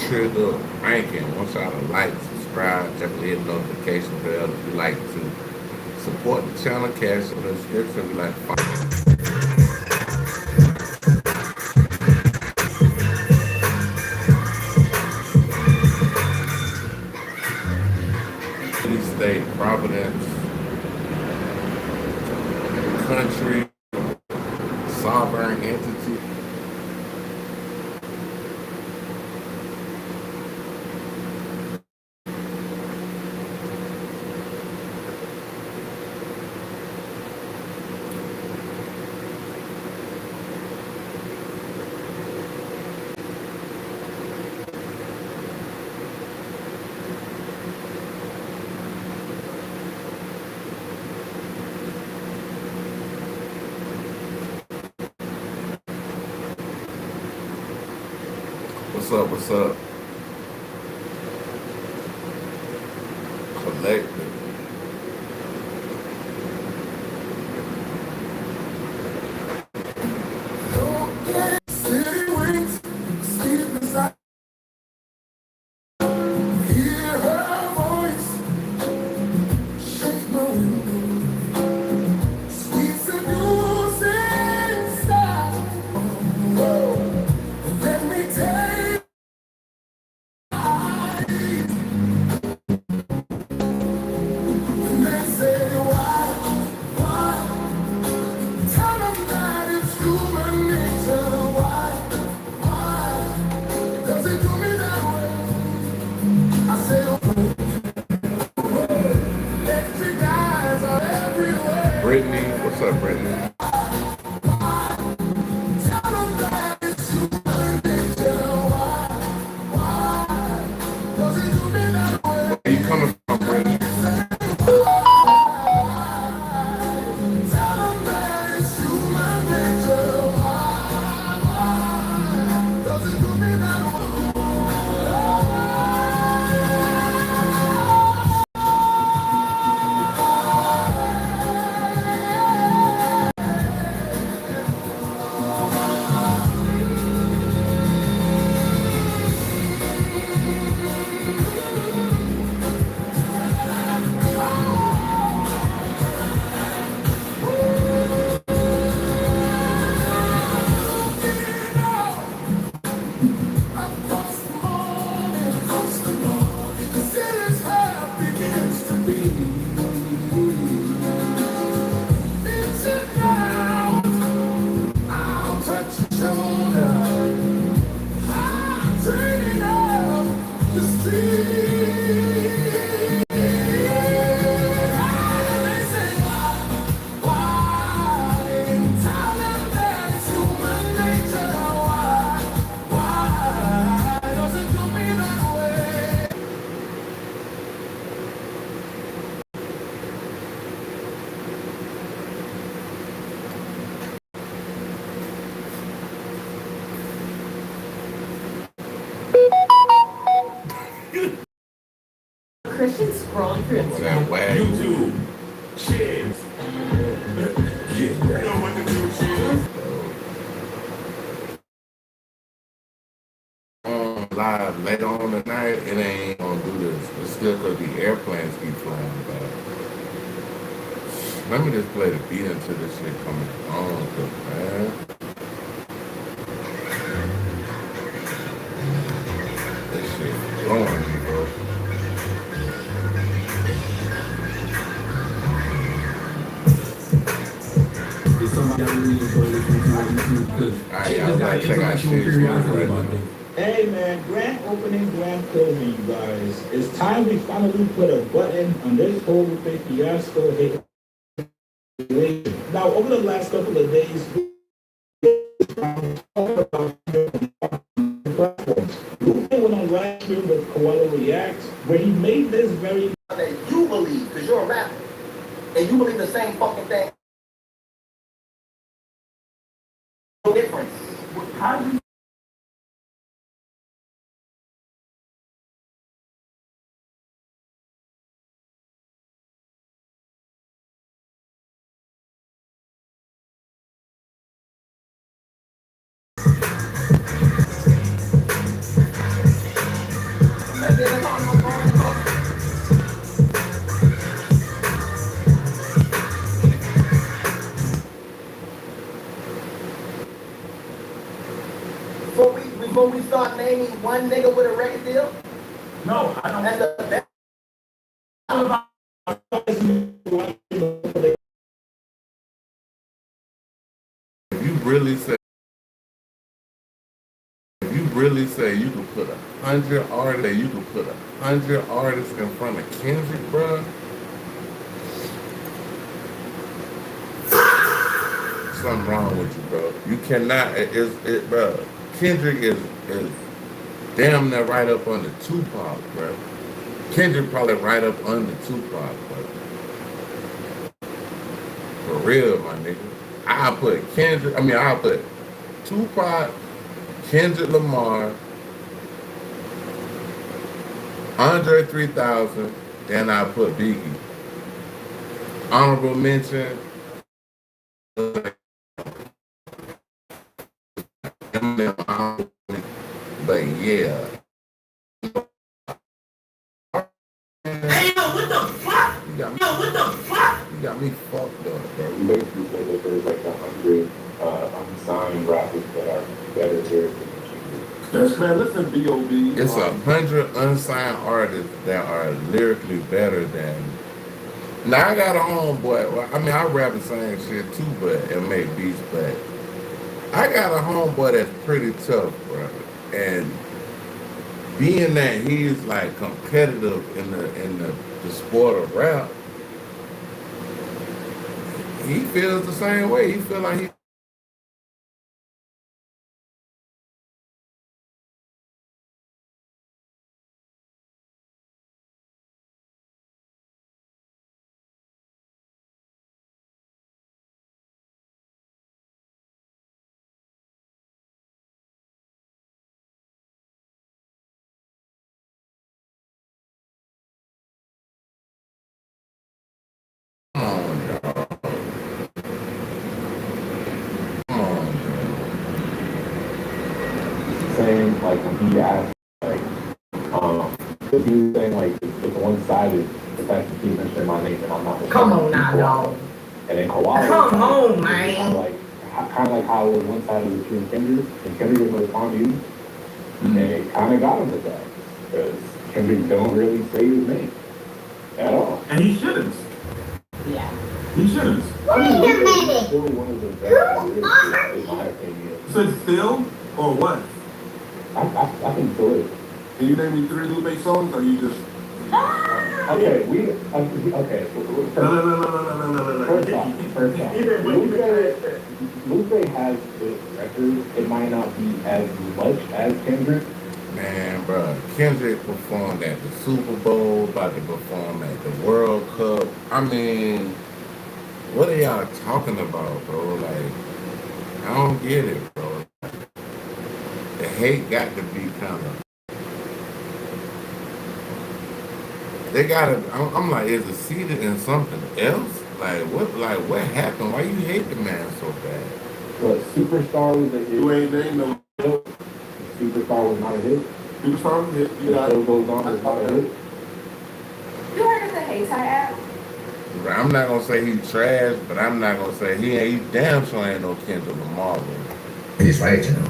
trigger ranking. Want y'all to like, subscribe, definitely hit the notification bell if you like to support the channel. Cash in the description. We like city, state, Providence, country, sovereign entity. What's up? What's up? Collective. Brittany, what's up, Brittany? Where you coming from, Brittany? Christian scrolling through Instagram. YouTube. Cheers. You know what to do, cheers. Live later on tonight, it ain't gonna do this. It's still gonna be airplanes keep flying by. Let me just play the beat until this shit coming on, man. This shit blowing me, bro. Alright, y'all gotta check out shit. Hey man, grand opening, grand closing, you guys. It's time we finally put a button on this whole big fiasco hit. Now, over the last couple of days, Lupe went on live stream with Koala Reacts, where he made this very that you believe, because you're a rapper, and you believe the same fucking thing. No difference. how do you before we start naming one nigga with a record deal? No, I don't. That's the best. If you really say, you could put 100 artists, in front of Kendrick, bro. Something wrong with you, bro. You cannot. Bro. Kendrick is damn near right up under Tupac, bro. Kendrick probably right up under Tupac, bro. For real, my nigga. I'll put Tupac, Kendrick Lamar, Andre 3000, then I'll put Biggie. Honorable mention. But yeah. Hey, yo, what the fuck? You got me, What the fuck? you got me fucked up, bro. You basically say that there's like 100 unsigned rappers that are better here than Kendrick. Yes, man, listen, B.O.B. It's 100 unsigned artists that are lyrically better than. Now I got a homeboy. Well, I mean, I rap the same shit too, but and make beats. But I got a homeboy that's pretty tough, bro. And being that he's like competitive in the sport of rap, he feels the same way. He feel like he. Come on, dog. Come on, Saying like when he asked like the dude saying like it's one-sided, the fact that he mentioned my name and I'm not. Come on now, dog. And then Kawhi. Come on, man. Kind of like how it was one-sided between Kendrick and Kendrick was on you, and it kind of got him with that because Kendrick don't really say his name at all. And he shouldn't. Yeah. He shouldn't. Wait a minute. Still one of the best lyricists, in my opinion. So it's Phil or what? I think so. Can you name me 3 Lupe songs, or you just? Okay, okay. No. First off, Lupe has good records. It might not be as much as Kendrick. Man, bro, Kendrick performed at the Super Bowl, about to perform at the World Cup. I mean, what are y'all talking about, bro? Like, I don't get it, bro. The hate got to be kind of. They gotta. I'm like, is it seated in something else? Like what happened? Why you hate the man so bad? But Superstar was a hit. You ain't named no. Superstar was not a hit. Superstar was hit. The show goes on was not a hit. You heard of the Hey Ty app? I'm not gonna say he trash, but I'm not gonna say he damn sure ain't no Kendrick Lamar, bro. He's right, you know.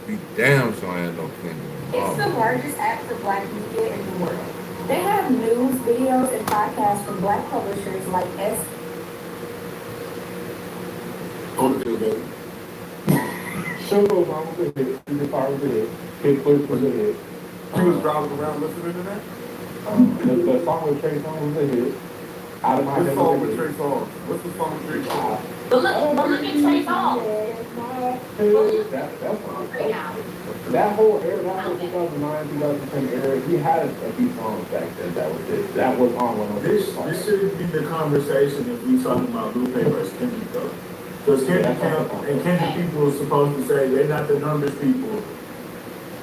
He damn sure ain't no Kendrick It's Lamar. the largest app for Black media in the world. They have news, videos, and podcasts from Black publishers like On the field, baby. Show goes on was a hit. Superstar was a hit. Kid Push was a hit. You was driving around listening to that? The song with Trey Songz was a hit. Out of my Which head song was a with hit. Trey Songz? What's the song with Trey Songz? But look at Trey Songz. That whole era, that whole 2009, 2010 era, he had a few songs back then that was it. That was on one of This those. shouldn't be the conversation if we talking about Lupe versus Kendrick though. Because Kendrick and Kendrick people are supposed to say they're not the numbers people.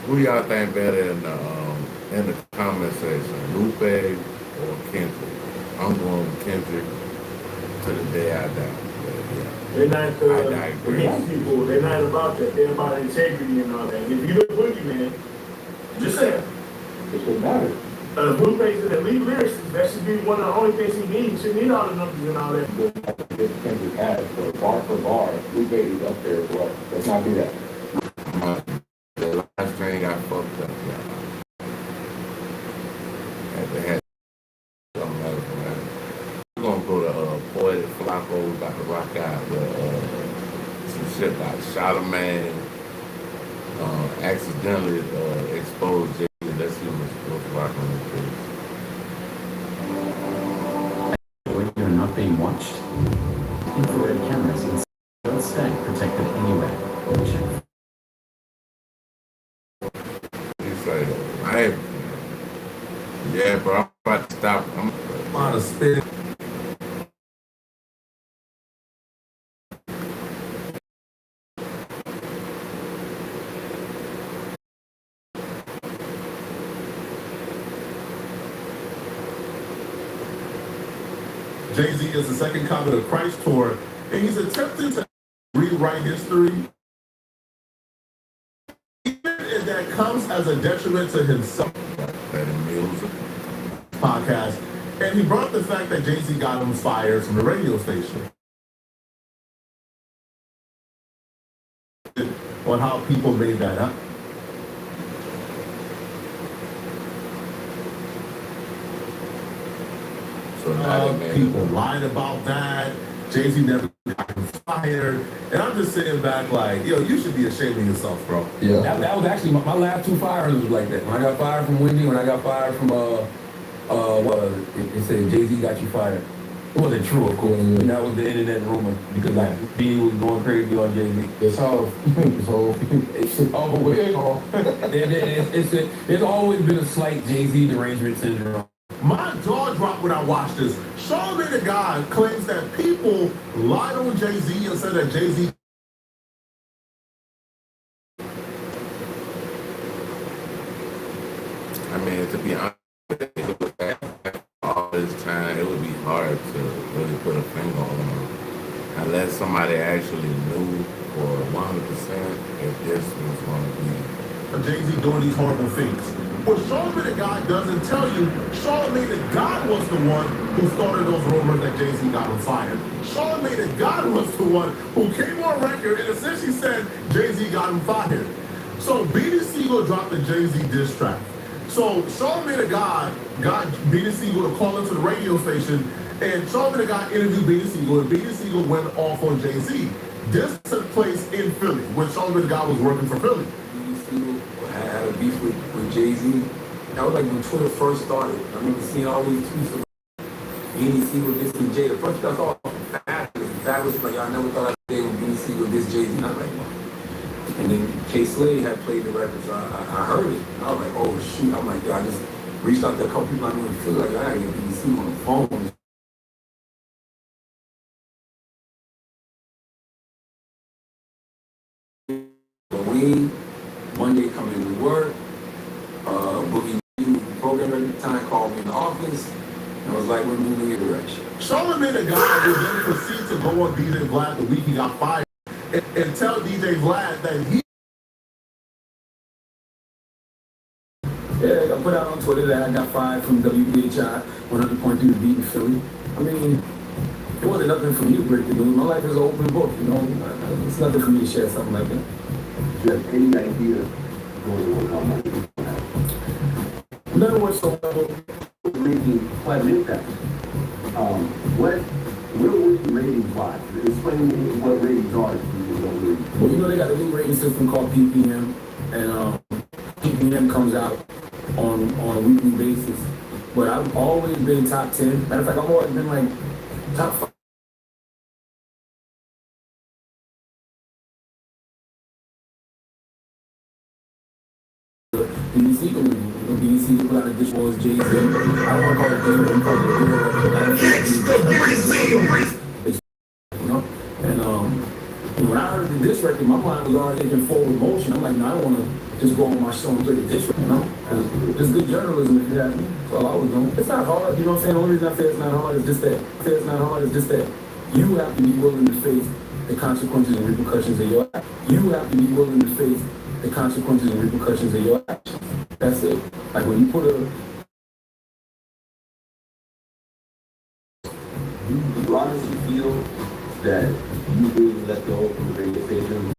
Who y'all think better in the comment section, Lupe or Kendrick? I'm going with Kendrick to the day I die. They're not the I agree. mixed people. They're not about that. They're about integrity and all that. And if you look boogeyman, just saying. It shouldn't matter. Lupe's an elite lyricist. That should be one of the only things he needs. He shouldn't need all the numbers and all that. This Kendrick has, so bar for bar, Lupe is up there as well. Let's not do that. The last man accidentally exposed Jay. Let's see what's rocking with this. When you're not being watched, infrared cameras will stay protected anywhere. He said, "Hey, yeah, bro, I'm about to stop. I'm about to spit." Jay-Z is the second coming of Christ tour, and he's attempting to rewrite history. Even if that comes as a detriment to himself. Podcast, and he brought the fact that Jay-Z got him fired from the radio station on how people made that up. So people lied about that. Jay-Z never got him fired, and I'm just sitting back like, yo, you should be ashamed of yourself, bro. Yeah, that was actually my last two fires was like that. When I got fired from Wendy, when I got fired from it said Jay-Z got you fired. It wasn't true, of course. Mm-hmm. That was the internet rumor because like B was going crazy on Jay-Z. It's all there's always been a slight Jay-Z derangement syndrome. My jaw dropped when I watched this. Charlamagne the God claims that people lied on Jay-Z and said that Jay-Z. I mean, to be honest, all this time, it would be hard to really put a finger on them unless somebody actually knew for 100% if this was going to be. Jay-Z doing these horrible things. What Charlamagne the God doesn't tell you, Charlamagne the God was the one who started those rumors that Jay-Z got him fired. Charlamagne the God was the one who came on record and essentially said Jay-Z got him fired. So Beanie Siegel dropped the Jay-Z diss track. So Charlamagne the God got Beanie Siegel to call into the radio station, and Charlamagne the God interviewed Beanie Siegel, and Beanie Siegel went off on Jay-Z. This took place in Philly when Charlamagne the God was working for Philly. Had a beef with Jay-Z. That was like when Twitter first started. I remember seeing all these tweets of Beanie Siegel dissing Jay. The first I saw fabulous, like I never thought I'd say when Beanie Siegel diss Jay-Z. And I was like, wow. And then K Slade had played the record, so I heard it. I was like, oh shoot. I'm like, yo, I just reached out to a couple people I knew in Philly, like, I gotta get Beanie Siegel on the phone. Wayne, Monday coming to work, Boogie, program at the time, called me in the office, and I was like, we're moving in a direction. Charlamagne the God would then proceed to go on DJ Vlad the week he got fired and tell DJ Vlad that he. Yeah, I put out on Twitter that I got fired from WBHI 100.3 The Beat in Philly. I mean, it wasn't nothing for me to break the news. My life is an open book, you know. It's nothing for me to share something like that. Do you have any idea going to work on my None whatsoever. making quite an impact? Where would the ratings lie? Explain to me what ratings are. Well, you know they got a new rating system called PPM, and PPM comes out on a weekly basis. But I've always been top 10. Matter of fact, I've always been like top 5. BBC put out a dish was Jay-Z. I don't want to call it different. You know? And when I heard the diss record, my mind was already taking forward motion. I'm like, no, I don't want to just go on my show and play the diss record, you know? It's good journalism if you have me. That's all I was doing. It's not hard, you know what I'm saying? The only reason I say it's not hard is just that. You have to be willing to face the consequences and repercussions of your act. You have to be willing to face the consequences and repercussions of your actions. That's it. Like when you put a... You honestly feel that you really let go from the radio station?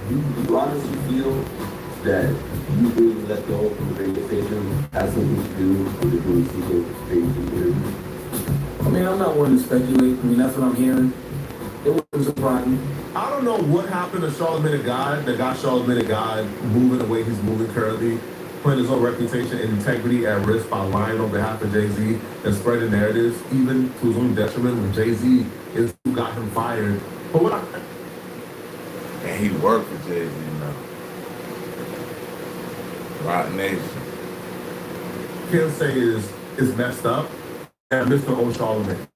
You honestly feel that you really let go from the radio station has something to do with the Beanie Siegel interview? I mean, I'm not one to speculate. I mean, that's what I'm hearing. It wouldn't surprise me. I don't know what happened to Charlamagne the God that got Charlamagne the God moving the way he's moving currently, putting his own reputation and integrity at risk by lying on behalf of Jay-Z and spreading narratives, even to his own detriment when Jay-Z is who got him fired. But what And he worked for Jay-Z now. Rock Nation. can say is messed up and Mr. O. Charlamagne.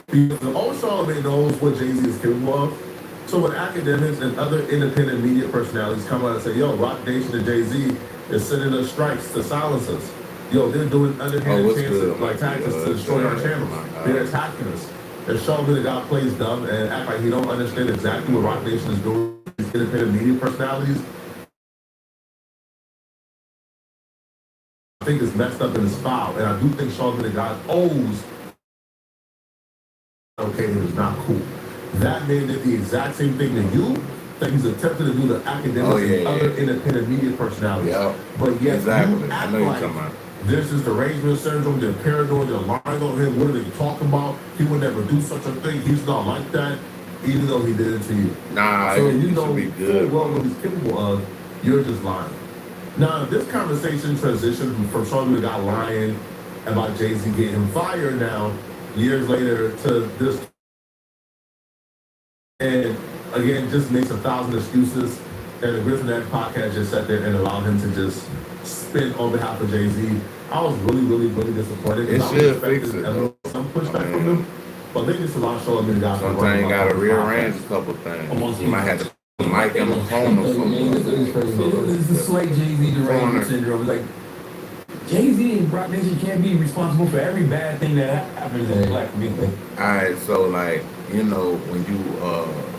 Because the old Charlamagne knows what Jay-Z is capable of. So when academics and other independent media personalities come out and say, yo, Rock Nation and Jay-Z is sending us strikes to silence us. Yo, they're doing underhanded chances, like tactics to destroy our channels. They're attacking us. And Charlamagne the God plays dumb and act like he don't understand exactly what Rock Nation is doing. These independent media personalities, I think it's messed up in his file. And I do think Charlamagne the God owes okay, it is not cool. That man did the exact same thing to you that he's attempting to do to academics and other independent media personalities. But yet you act like this is derangement syndrome, they're paranoid, they're lying on him, what are they talking about? He would never do such a thing, he's not like that, even though he did it to you. Nah, so you know be good. Well, what he's capable of, you're just lying. Now, this conversation transitioned from Charlamagne got lying about Jay-Z getting him fired now, years later, to this. And again, just makes 1,000 excuses. And the Griffin Edge podcast just sat there and allowed him to just spin on behalf of Jay-Z. I was really disappointed. It should fix it. Some pushback from him. But they just allowed Charlamagne the God. Sometimes you gotta rearrange a couple things. You might have to put Mike in the phone or something. It's the slight Jay-Z derangement syndrome. Like, Jay-Z and Rock Nation can't be responsible for every bad thing that happens in the black community. Alright, so like, you know, when you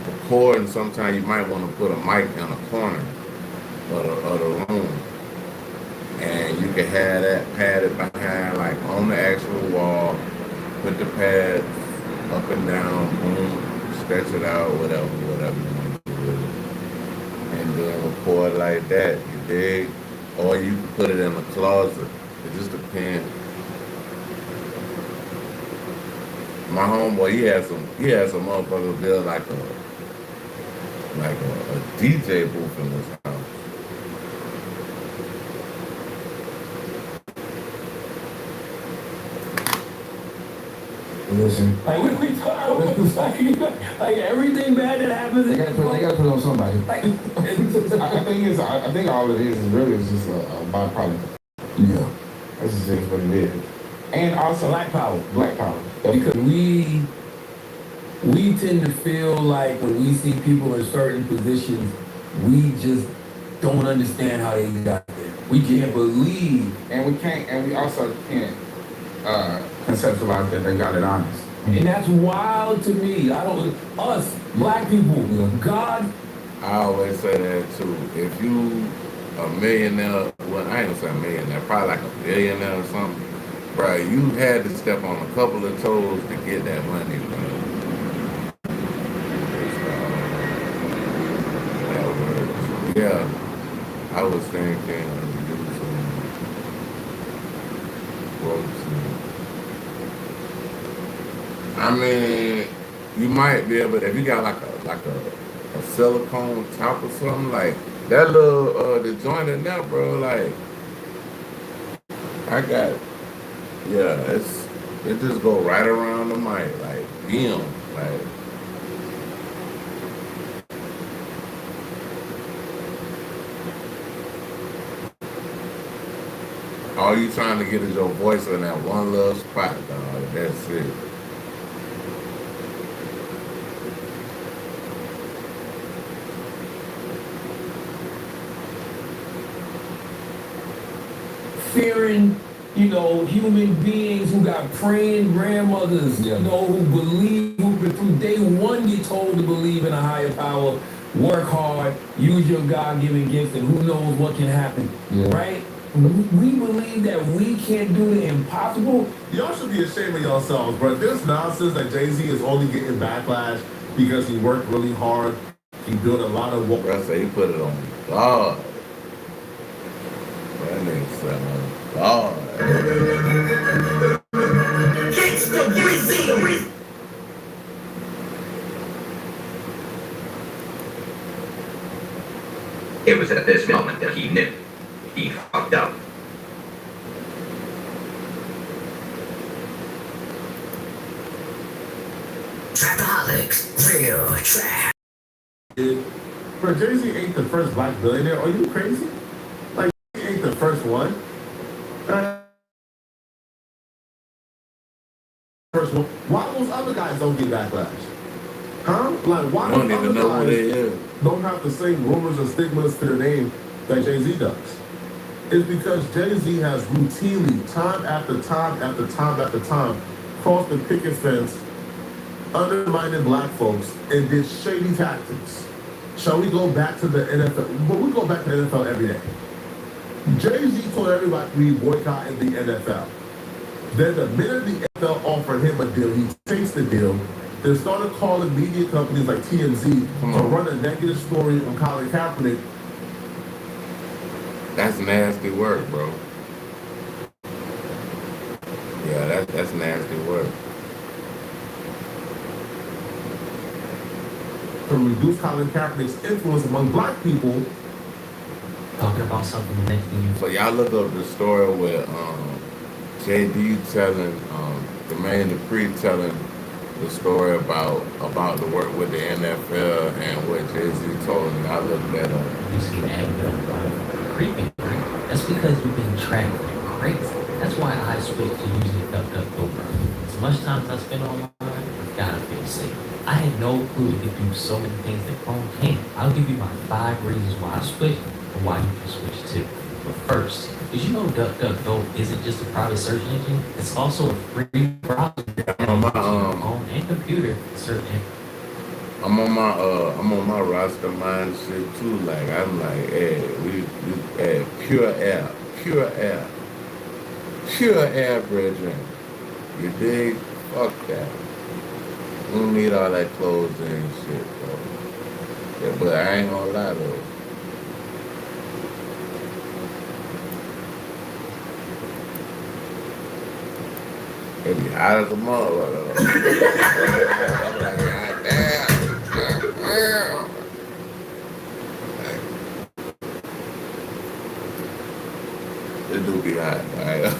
record, and sometimes you might want to put a mic in a corner of the room. And you can have that padded behind, like on the actual wall, put the pads up and down, boom, stretch it out, whatever you want to do with it. And then record like that, you dig? Or you can put it in a closet. It just depends. My homeboy, he had some motherfuckers build like a DJ booth in his house. Listen, like everything bad that happens, they gotta put it on somebody. I think all it is really just a byproduct. Yeah, That's just what it is. And also black power. Because we tend to feel like when we see people in certain positions, we just don't understand how they got there. We can't believe, and we also can't conceptualize that they got it honest. and that's wild to me. Us black people, God. I always say that too. If you a millionaire, well, I ain't gonna say a millionaire, probably like a billionaire or something, bro, you had to step on a couple of toes to get that money, bro. Yeah, I was thinking of using ropes. I mean, you might be able to, if you got like a silicone top or something, like that little the joint in there, bro, like I got, it just go right around the mic, like bam, like. All you trying to get is your voice in that one little spot, dog. That's it. Fearing, human beings who got praying grandmothers, who believe, who from day one get told to believe in a higher power, work hard, use your God-given gifts, and who knows what can happen, right? We believe that we can't do the impossible. Y'all should be ashamed of yourselves, bro. This nonsense that Jay-Z is only getting backlash because he worked really hard. He built a lot of work. Bro, say he put it on God. That nigga said on God. It was at this moment that he knew he fucked up. Fanaticz, real trap. Bro, Jay-Z ain't the first black billionaire. Are you crazy? Like, he ain't the first one. First one. Why those other guys don't get backlash? Huh? Like, why don't those even other know who they guys is. don't have the same rumors and stigmas to their name that Jay-Z does? It's because Jay-Z has routinely, time after time after time after time, crossed the picket fence, undermining black folks, and did shady tactics. Shall we go back to the NFL? But we go back to the NFL every day. Jay-Z told everybody we boycotted the NFL. Then the minute the NFL offered him a deal, he takes the deal. They started calling media companies like TMZ to run a negative story on Colin Kaepernick. That's nasty work, bro. Yeah, that's nasty work. To reduce Colin Kaepernick's influence among black people. Talking about something making you. So y'all look up the story with JD telling Jermaine Dupri telling the story about the work with the NFL and what Jay-Z told him. I looked that up. You see that creeping, right? That's because you've been tracked like crazy. That's why I switched to using DuckDuckGo, bro. As much time as I spend online, I gotta feel safe. I had no clue it could do so many things that Chrome can't. I'll give you my 5 reasons why I switched and why you can switch too. But first, did you know DuckDuckGo isn't just a private search engine? It's also a free browser On my phone and computer. I'm on my roster mind shit too. Like I'm like, hey, we pure air, brethren. You dig? Fuck that. We don't need all that clothes and shit, bro. Yeah, but I ain't gonna lie though. It be hot as a motherfucker. I'm like, God damn. It do be hot, right?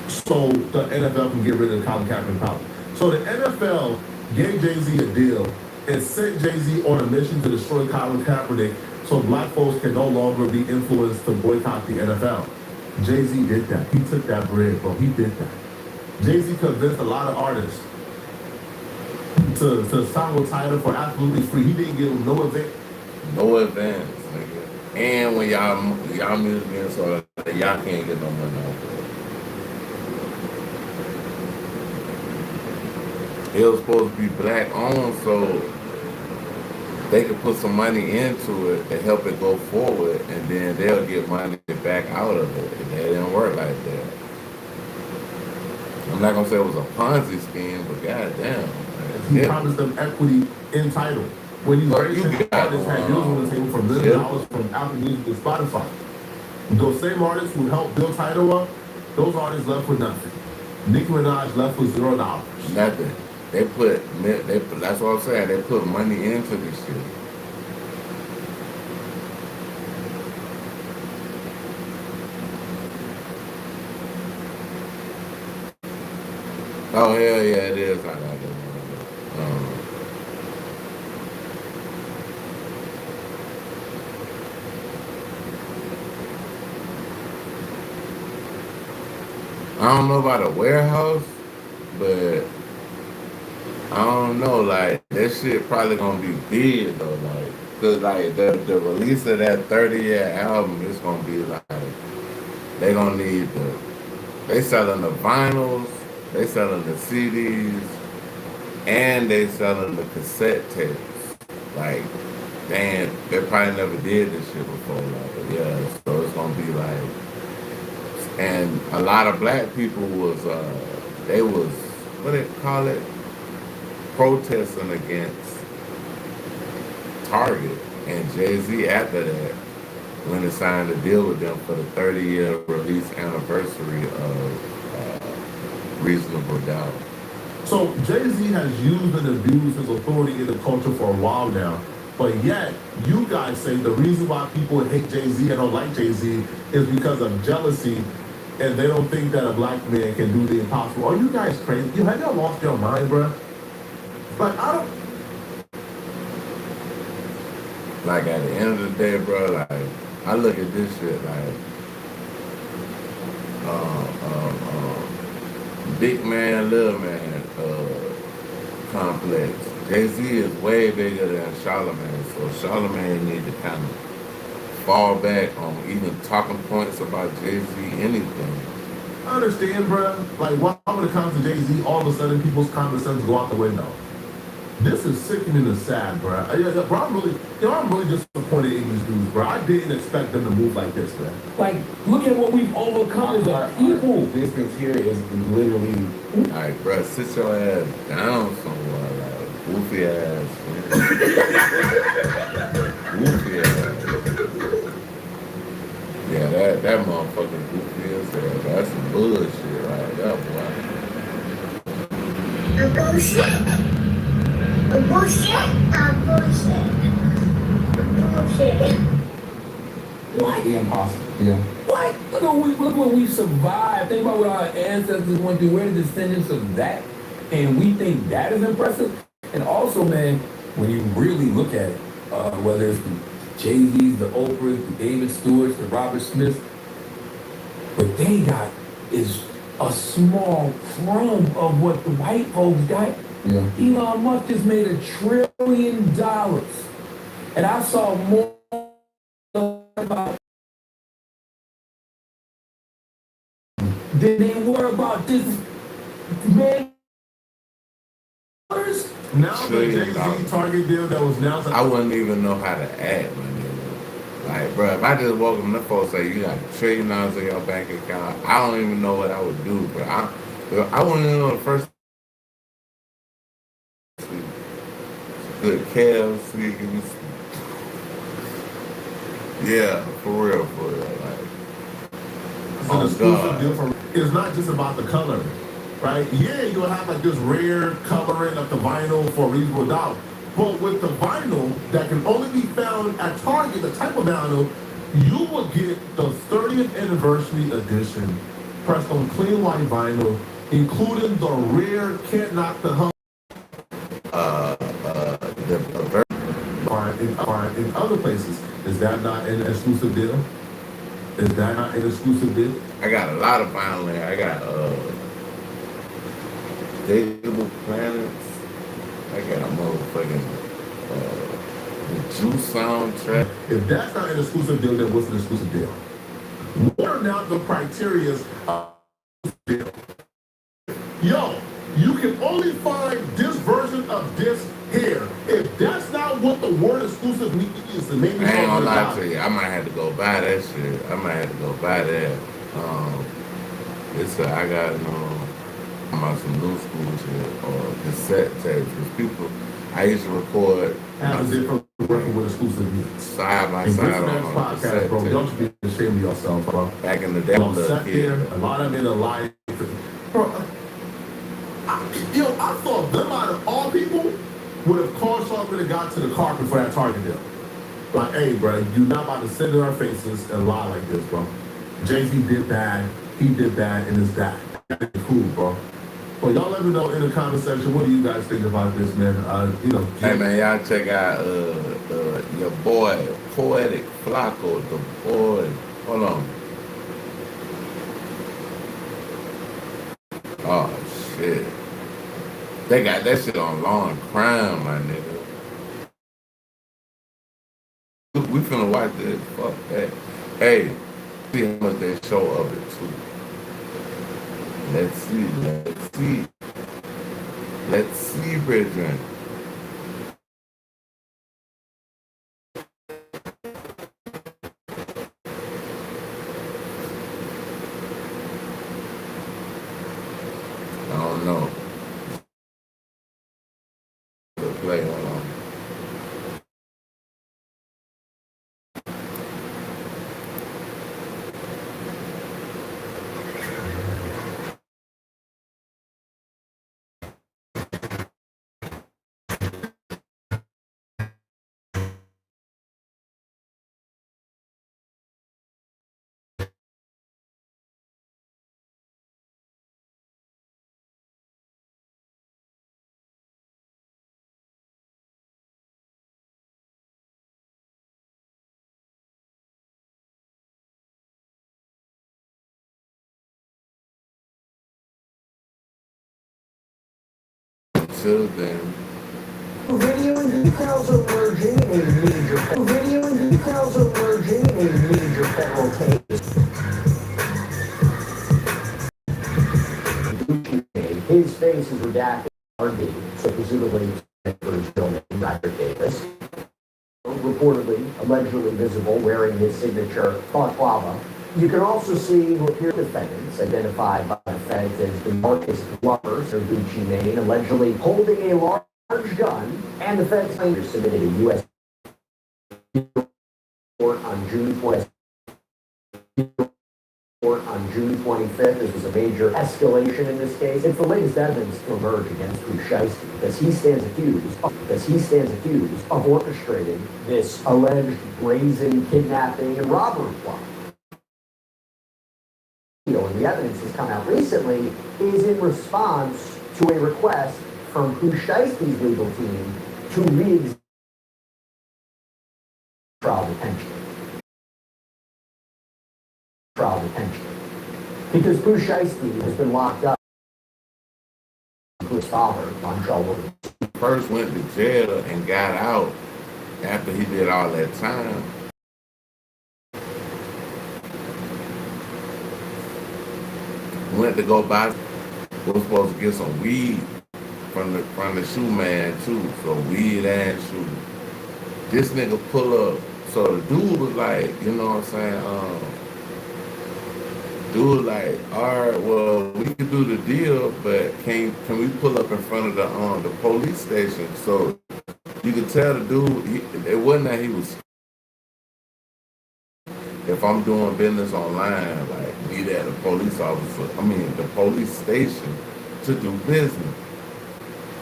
So the NFL can get rid of Colin Kaepernick power. So the NFL gave Jay-Z a deal and sent Jay-Z on a mission to destroy Colin Kaepernick so black folks can no longer be influenced to boycott the NFL. Jay-Z did that. He took that bread, bro. He did that. Jay-Z convinced a lot of artists to sign with Tidal for absolutely free. He didn't give them no advance. No advance, nigga. And when y'all music being so y'all can't get no money off of it. It was supposed to be black owned, so they could put some money into it to help it go forward, and then they'll get money back out of it. And it didn't work like that. I'm not gonna say it was a Ponzi scheme, but goddamn, he promised them equity in Tidal. When you artists had deals on the table for $1 million from Apple Music and Spotify. Those same artists who helped build Tidal up, those artists left with nothing. Nicki Minaj left with $0. Nothing. That's what I'm saying. They put money into this shit. Oh hell yeah, it is. I got it. I don't know about a warehouse, but I don't know, like, that shit probably gonna be big, though, like, cause, like, the release of that 30-year album is gonna be, like, they gonna need they selling the vinyls, they selling the CDs, and they selling the cassette tapes. Like, damn, they probably never did this shit before, like, yeah, so it's gonna be, like, and a lot of black people was, they was, what they call it? Protesting against Target, and Jay-Z after that when they signed a deal with them for the 30-year release anniversary of Reasonable Doubt. So Jay-Z has used and abused his authority in the culture for a while now. But yet, you guys say the reason why people hate Jay-Z and don't like Jay-Z is because of jealousy, and they don't think that a black man can do the impossible. Are you guys crazy? Have y'all lost your mind, bro? Like, I don't... Like, at the end of the day, bro, like, I look at this shit like, big man, little man complex. Jay-Z is way bigger than Charlamagne, so Charlamagne need to kind of fall back on even talking points about Jay-Z, anything. I understand, bro. Like, why when it comes to Jay-Z, all of a sudden people's common sense go out the window? This is sickening and sad, bro. Bro, I'm really disappointed in these dudes, bro. I didn't expect them to move like this, man. Like, look at what we've overcome as a people. This thing here is literally. All right, bro, sit your ass down somewhere, like, goofy ass. Goofy ass. Yeah, that motherfucker goofy as hell. That's some bullshit right there, boy. Bullshit. Bullshit. What? The impossible. Yeah. What? Look what we survived. Think about what our ancestors went through. We're the descendants of that. And we think that is impressive. And also, man, when you really look at it, whether it's the Jay-Z's, the Oprahs, the David Stewarts, the Robert Smiths, what they got is a small crumb of what the white folks got. Yeah. Elon Musk just made $1 trillion. And I saw more about than they were about this man. Now the Jay-Z Target deal that was announced. I wouldn't even know how to act, my nigga. Like, bro, if I just woke up and the folks say you got $1 trillion in your bank account, I don't even know what I would do. But I wouldn't even know the first good KFC. Yeah, for real. Like, It's an exclusive deal for. It's not just about the color, right? Yeah, you'll have like this rare coloring of the vinyl for a reasonable dollar. But with the vinyl that can only be found at Target, the type of vinyl, you will get the 30th anniversary edition pressed on clean white vinyl, including the rare Can't Knock the Hum. In other places, is that not an exclusive deal? Is that not an exclusive deal? I got a lot of vinyl there. I got Dateable Planets. I got a motherfucking the Juice soundtrack. If that's not an exclusive deal, then what's an exclusive deal? What are now the criterias of deal? Yo, you can only find this version of this here. If that's not what the word exclusive means, then maybe I ain't gonna lie to you. I might have to go buy that shit. I might have to go buy that. I got about some new school shit or cassette tapes. Because people, I used to record. Have a different working with exclusive means. Side by side on podcast, bro. Don't you be ashamed of yourself, bro. Back in the day, a lot of men are lying. Bro, I thought them out of all people would have called Sharpman and got to the carpet for that Target deal. Like, hey, bro, you're not about to sit in our faces and lie like this, bro. Jay-Z did that, he did that, and it's that. That's cool, bro. Well, y'all let me know in the comment section, what do you guys think about this, man? Hey, man, y'all check out your boy, Poetic Flacco, the boy. Hold on. Oh, shit. They got that shit on Law and Crime, my nigga. We finna watch this. Fuck that. Hey, see how much they show of it, too. Let's see, brethren. I don't know. Play on. should have been. Video and details emerging in a major federal case. His face is redacted, so presumably for his real name, Dr. Davis. Reportedly, allegedly visible, wearing his signature balaclava. You can also see who appear defendants, identified by the feds as the Marcus Glover, or Gucci Mane, allegedly holding a large gun, and the feds later submitted a U.S. report on June 25th. This was a major escalation in this case. It's the latest evidence to emerge against Khrushchevsky because he stands accused of orchestrating this alleged brazen kidnapping and robbery plot. And the evidence that's come out recently is in response to a request from Khrushchevsky's legal team to re-examine trial detention. Because Khrushchevsky has been locked up with his father on trouble. First went to jail and got out after he did all that time. Went to go buy, was supposed to get some weed from the shoe man too, so weed and shoe. This nigga pull up, so the dude was like, you know what I'm saying, dude like, all right, well, we can do the deal, but can we pull up in front of the police station? So you could tell the dude, it wasn't that he was. If I'm doing business online, like be at the police station to do business.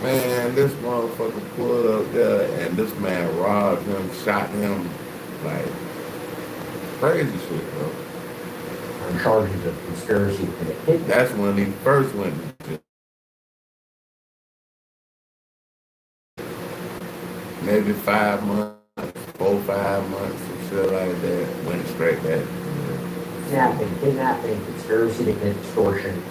Man, this motherfucker pulled up there and this man robbed him, shot him, like crazy shit, bro. On charges of conspiracy to commit kidnapping. That's when he first went to jail. Maybe 5 months, 4-5 months, some shit like that. Went straight back. Kidnapping, conspiracy to commit extortion.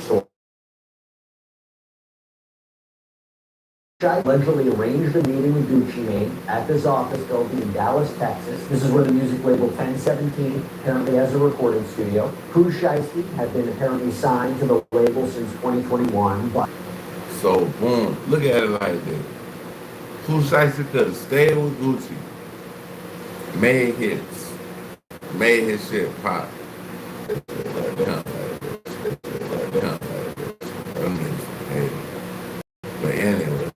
Allegedly arranged a meeting with Gucci Mane at this office building in Dallas, Texas. This is where the music label 1017 apparently has a recording studio. Khrushchevsky had been apparently signed to the label since 2021. But so, boom, look at it like this. Khrushchevsky could have stayed with Gucci, made hits, made his shit pop. But anyway.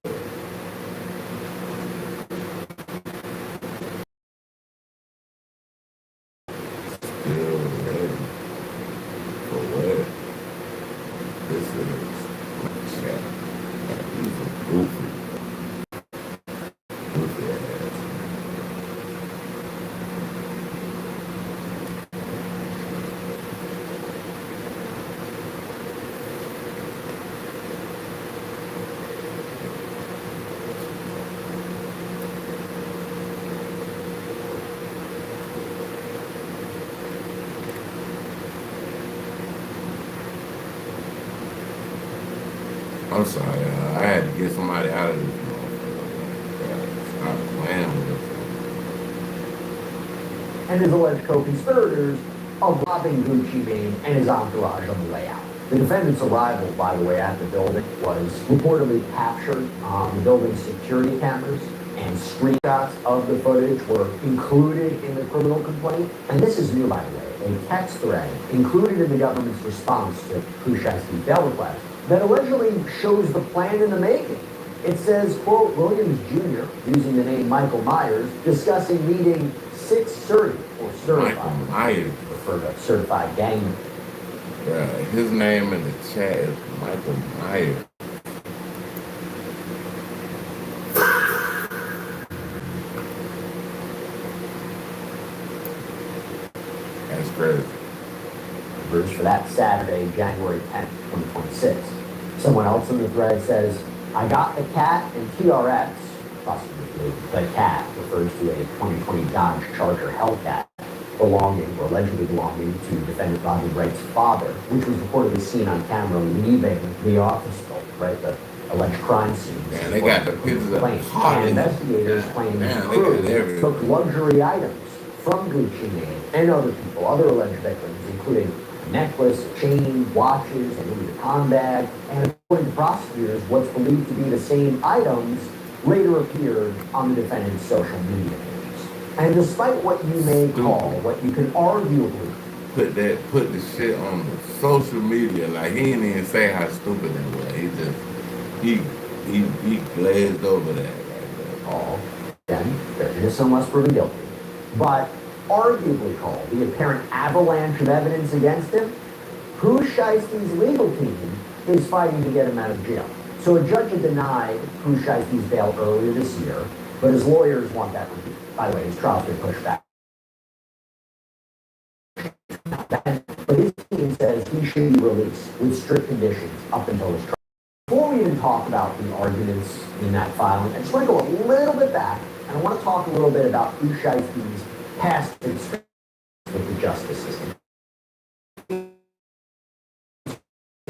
Still ready for what? This is my chat. He's a goofy ass. I'm sorry, I had to get somebody out of this motherfucker. Stop playing with this. and his alleged co-conspirators of robbing Gucci Mane and his entourage on the way out. The defendant's arrival, by the way, at the building was reportedly captured on the building's security cameras, and screenshots of the footage were included in the criminal complaint. And this is new, by the way, a text thread included in the government's response to Khrushchevsky's bail request that allegedly shows the plan in the making. It says, quote, Williams Jr., using the name Michael Myers, discussing meeting 630 or certified. Michael Myers. Refer to certified gang. His name in the chat is Michael Myers. That's crazy. Bruce, for that Saturday, January 10th, 2026. Someone else in the thread says, I got the cat and TRX, possibly the cat refers to a 2020 Dodge Charger Hellcat belonging or allegedly belonging to defendant Rodney Wright's father, which was reportedly seen on camera leaving the office building, right? The alleged crime scenes. Man, they got the pictures of And Holly. investigators claim Man, the they got crew everything. took luxury items from Gucci Mane and other people, other alleged victims, including a necklace, a chain, watches, a Louis Vuitton bag, and according to prosecutors, what's believed to be the same items later appeared on the defendant's social media pages. And despite what you may call, what you can arguably Put the shit on social media, like he didn't even say how stupid that was. He glazed over that right there. call, then they're innocent unless proven guilty, but arguably call the apparent avalanche of evidence against him, Pooh Shiesty's legal team is fighting to get him out of jail. So a judge had denied Pooh Shiesty's bail earlier this year, but his lawyers want that reviewed. By the way, his trial's been pushed back. But his team says he should be released with strict conditions up until his trial. Before we even talk about the arguments in that filing, I just want to go a little bit back, and I want to talk a little bit about Pooh Shiesty's past experience.